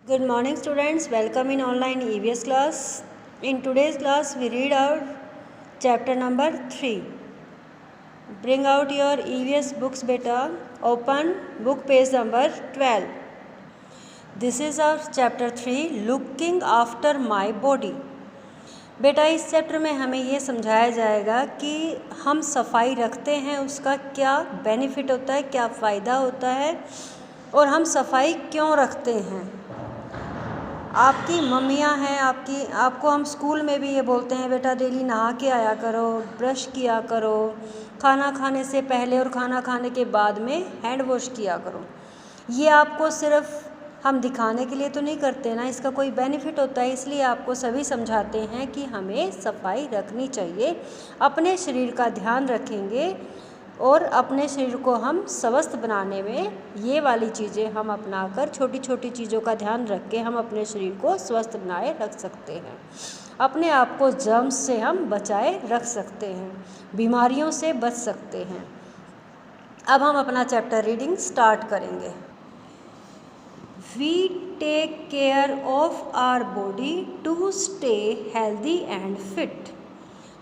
Good morning students, welcome in online EVS class. In today's class we read out chapter number 3. Bring out your EVS books beta. Open book page number 12. This is our chapter 3 looking after my body. बेटा इस chapter में हमें ये समझाया जाएगा कि हम सफाई रखते हैं उसका क्या बेनिफिट होता है, क्या फ़ायदा होता है और हम सफाई क्यों रखते हैं। आपकी मम्मियां हैं, आपको हम स्कूल में भी ये बोलते हैं बेटा डेली नहा के आया करो, ब्रश किया करो, खाना खाने से पहले और खाना खाने के बाद में हैंड वॉश किया करो। ये आपको सिर्फ हम दिखाने के लिए तो नहीं करते ना, इसका कोई बेनिफिट होता है, इसलिए आपको सभी समझाते हैं कि हमें सफाई रखनी चाहिए। अपने शरीर का ध्यान रखेंगे और अपने शरीर को हम स्वस्थ बनाने में ये वाली चीज़ें हम अपनाकर छोटी छोटी चीज़ों का ध्यान रख के हम अपने शरीर को स्वस्थ बनाए रख सकते हैं। अपने आप को जर्म्स से हम बचाए रख सकते हैं, बीमारियों से बच सकते हैं। अब हम अपना चैप्टर रीडिंग स्टार्ट करेंगे। We take care of our body to stay healthy and fit.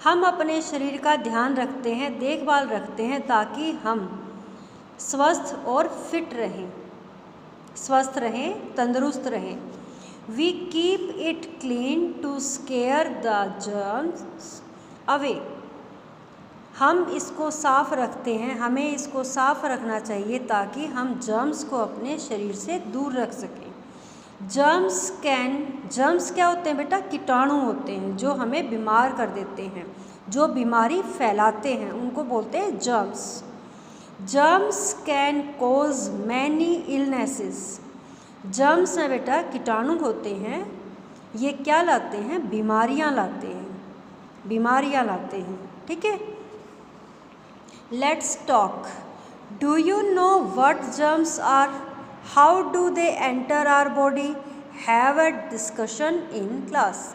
हम अपने शरीर का ध्यान रखते हैं, देखभाल रखते हैं ताकि हम स्वस्थ और फिट रहें, स्वस्थ रहें, तंदुरुस्त रहें। We keep it clean to scare the germs away. हम इसको साफ रखते हैं, हमें इसको साफ रखना चाहिए ताकि हम जर्म्स को अपने शरीर से दूर रख सकें। जर्म्स क्या होते हैं बेटा? कीटाणु होते हैं जो हमें बीमार कर देते हैं, जो बीमारी फैलाते हैं, उनको बोलते हैं germs. Germs can cause many illnesses. Germs हैं बेटा, कीटाणु होते हैं, ये क्या लाते हैं? बीमारियां लाते हैं, बीमारियां लाते हैं। ठीक है, let's talk. Do you know what germs are? How do they enter our body? Have a discussion in class.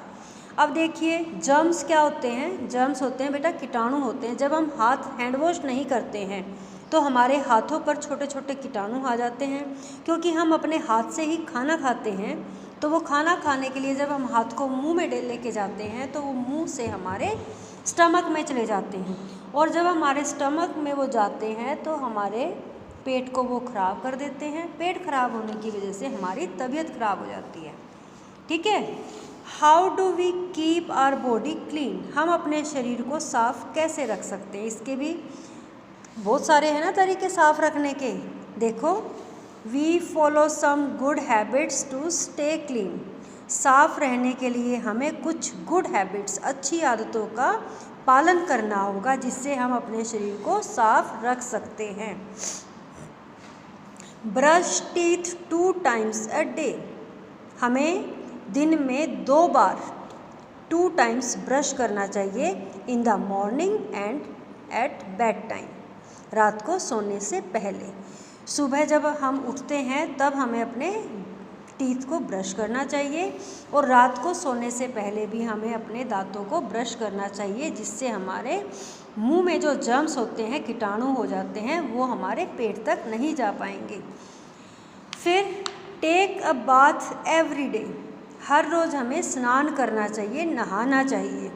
अब देखिए जर्म्स क्या होते हैं? जर्म्स होते हैं बेटा कीटाणु होते हैं। जब हम हाथ हैंड वॉश नहीं करते हैं तो हमारे हाथों पर छोटे छोटे कीटाणु आ जाते हैं, क्योंकि हम अपने हाथ से ही खाना खाते हैं। तो वो खाना खाने के लिए जब हम हाथ को मुंह में लेके जाते हैं तो वो मुंह से हमारे स्टमक में चले जाते हैं, और जब हमारे स्टमक में वो जाते हैं तो हमारे पेट को वो ख़राब कर देते हैं। पेट खराब होने की वजह से हमारी तबीयत ख़राब हो जाती है। ठीक है, how do we keep our body clean? हम अपने शरीर को साफ कैसे रख सकते हैं? इसके भी बहुत सारे हैं ना तरीके साफ रखने के। देखो, we follow some good habits to stay clean. साफ रहने के लिए हमें कुछ गुड हैबिट्स, अच्छी आदतों का पालन करना होगा जिससे हम अपने शरीर को साफ रख सकते हैं। Brush teeth 2 times a day. हमें दिन में 2 बार 2 टाइम्स ब्रश करना चाहिए, in the morning and at bed time. रात को सोने से पहले। सुबह जब हम उठते हैं तब हमें अपने टीथ को ब्रश करना चाहिए, और रात को सोने से पहले भी हमें अपने दांतों को ब्रश करना चाहिए, जिससे हमारे मुंह में जो जर्म्स होते हैं, कीटाणु हो जाते हैं, वो हमारे पेट तक नहीं जा पाएंगे। फिर take a bath every day. हर रोज़ हमें स्नान करना चाहिए, नहाना चाहिए,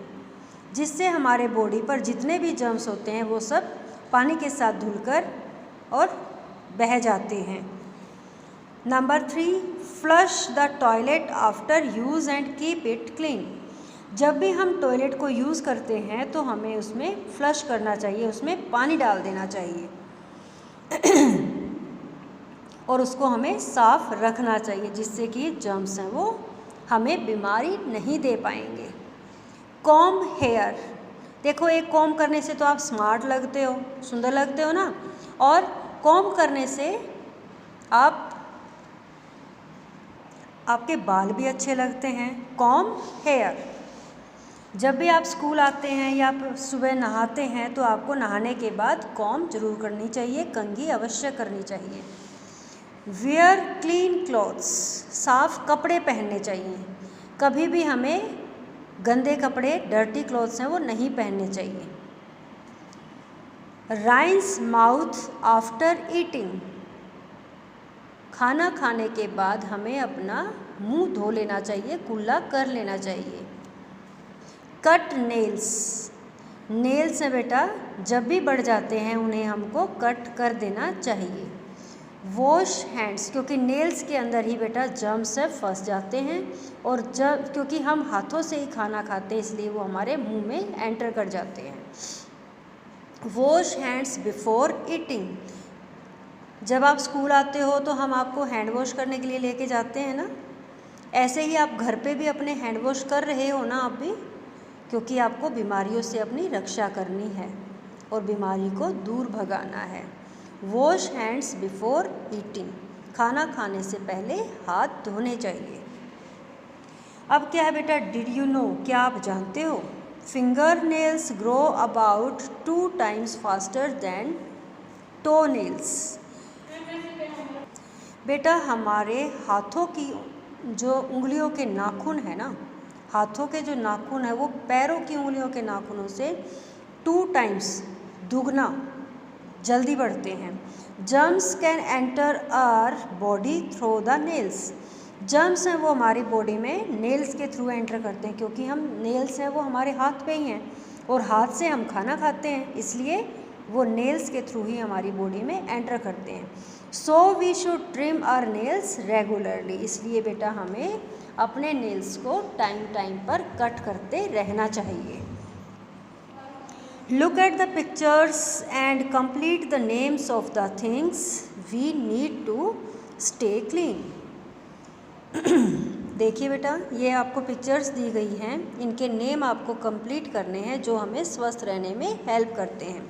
जिससे हमारे बॉडी पर जितने भी जर्म्स होते हैं वो सब पानी के साथ धुलकर और बह जाते हैं। Number 3, flush the toilet after use and keep it clean. जब भी हम टॉयलेट को यूज़ करते हैं तो हमें उसमें फ्लश करना चाहिए, उसमें पानी डाल देना चाहिए और उसको हमें साफ रखना चाहिए, जिससे कि जर्म्स हैं वो हमें बीमारी नहीं दे पाएंगे। Comb hair. देखो, एक कॉम्ब करने से तो आप स्मार्ट लगते हो, सुंदर लगते हो ना, और कॉम्ब करने से आपके बाल भी अच्छे लगते हैं। Comb hair. जब भी आप स्कूल आते हैं या सुबह नहाते हैं तो आपको नहाने के बाद कॉम्ब जरूर करनी चाहिए, कंघी अवश्य करनी चाहिए। Where clean clothes. साफ कपड़े पहनने चाहिए। कभी भी हमें गंदे कपड़े, डर्टी क्लॉथ्स हैं वो नहीं पहनने चाहिए। राइंस माउथ आफ्टर ईटिंग। खाना खाने के बाद हमें अपना मुंह धो लेना चाहिए, कुल्ला कर लेना चाहिए। कट नेल्स, नेल्स हैं बेटा जब भी बढ़ जाते हैं उन्हें हमको कट कर देना चाहिए। वॉश हैंड्स, क्योंकि नेल्स के अंदर ही बेटा जर्म्स से फंस जाते हैं और जब क्योंकि हम हाथों से ही खाना खाते हैं इसलिए वो हमारे मुंह में एंटर कर जाते हैं। वॉश हैंड्स बिफोर ईटिंग, जब आप स्कूल आते हो तो हम आपको हैंड वॉश करने के लिए लेके जाते हैं ना, ऐसे ही आप घर पे भी अपने हैंड वॉश कर रहे हो ना आप भी, क्योंकि आपको बीमारियों से अपनी रक्षा करनी है और बीमारी को दूर भगाना है। वॉश हैंड्स बिफोर ईटिंग, खाना खाने से पहले हाथ धोने चाहिए। अब क्या है बेटा, डिड यू नो, क्या आप जानते हो, finger nails grow about 2 times faster than to nails. बेटा हमारे हाथों की जो उंगलियों के नाखून है ना, हाथों के जो नाखून है वो पैरों की उंगलियों के नाखूनों से 2 times दुगना जल्दी बढ़ते हैं। Germs can enter our body through the nails, germs हैं वो हमारी बॉडी में नेल्स के थ्रू एंटर करते हैं, क्योंकि हम नेल्स हैं वो हमारे हाथ पे ही हैं और हाथ से हम खाना खाते हैं, इसलिए वो नेल्स के थ्रू ही हमारी बॉडी में एंटर करते हैं। So we should trim our nails regularly, इसलिए बेटा हमें अपने नेल्स को टाइम टाइम पर कट करते रहना चाहिए। Look at the pictures and complete the names of the things we need to stay clean. देखिए बेटा ये आपको पिक्चर्स दी गई हैं, इनके नेम आपको कंप्लीट करने हैं जो हमें स्वस्थ रहने में हेल्प करते हैं।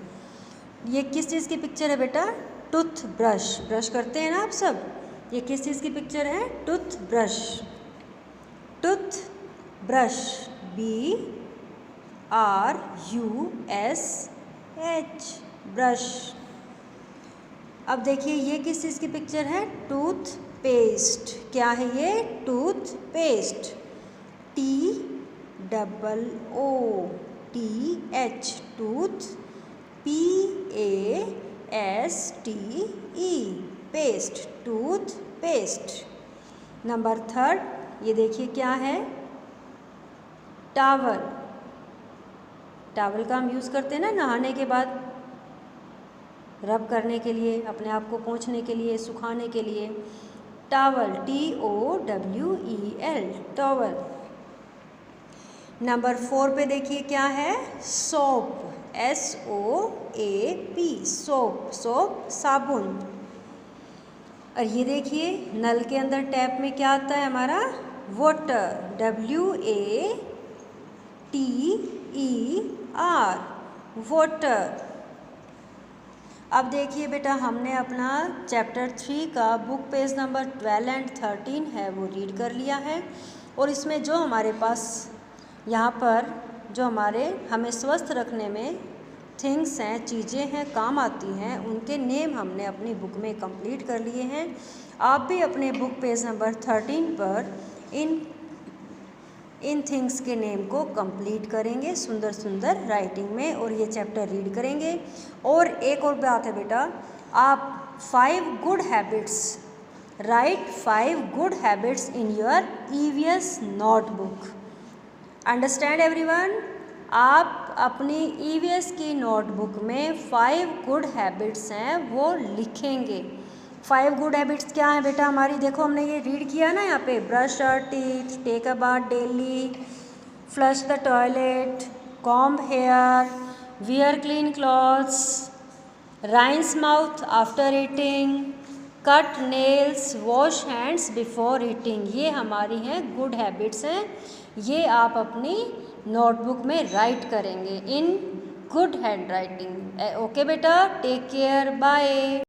ये किस चीज़ की पिक्चर है बेटा, टूथ ब्रश, ब्रश करते हैं ना आप सब, ये किस चीज़ की पिक्चर है, tooth brush, tooth brush, BRUSH, brush. अब देखिए ये किस चीज़ की पिक्चर है, टूथ पेस्ट, क्या है ये, tooth paste, TOOTH, tooth, PASTE, paste, tooth paste. Number 3 ये देखिए क्या है, टावल, टावल का हम यूज़ करते हैं ना नहाने के बाद, रब करने के लिए, अपने आप को पोंछने के लिए, सुखाने के लिए, टावल, TOWEL, टॉवल। नंबर 4 पे देखिए क्या है, सोप, SOAP, सोप, सोप साबुन। और ये देखिए नल के अंदर टैप में क्या आता है हमारा, वाटर, WATER, वाटर। अब देखिए बेटा हमने अपना चैप्टर 3 का बुक पेज नंबर 12 एंड 13 है वो रीड कर लिया है, और इसमें जो हमारे पास यहाँ पर जो हमारे हमें स्वस्थ रखने में थिंग्स हैं, चीज़ें हैं, काम आती हैं, उनके नेम हमने अपनी बुक में कंप्लीट कर लिए हैं। आप भी अपने बुक पेज नंबर 13 पर इन थिंग्स के नेम को कंप्लीट करेंगे सुंदर सुंदर राइटिंग में, और ये चैप्टर रीड करेंगे। और एक और बात है बेटा, आप 5 good habits, right 5 good habits in your EVS notebook. Understand everyone, आप अपनी EVS की नोटबुक में 5 गुड हैबिट्स हैं वो लिखेंगे। 5 गुड हैबिट्स क्या हैं बेटा हमारी, देखो हमने ये रीड किया ना यहाँ पे, brush your teeth, take a bath daily, flush the toilet, comb hair, wear clean clothes, rinse mouth after eating, cut nails, wash hands before eating. ये हमारी हैं गुड हैबिट्स हैं, ये आप अपनी नोटबुक में राइट करेंगे in good hand writing. Okay बेटा, टेक केयर, बाय।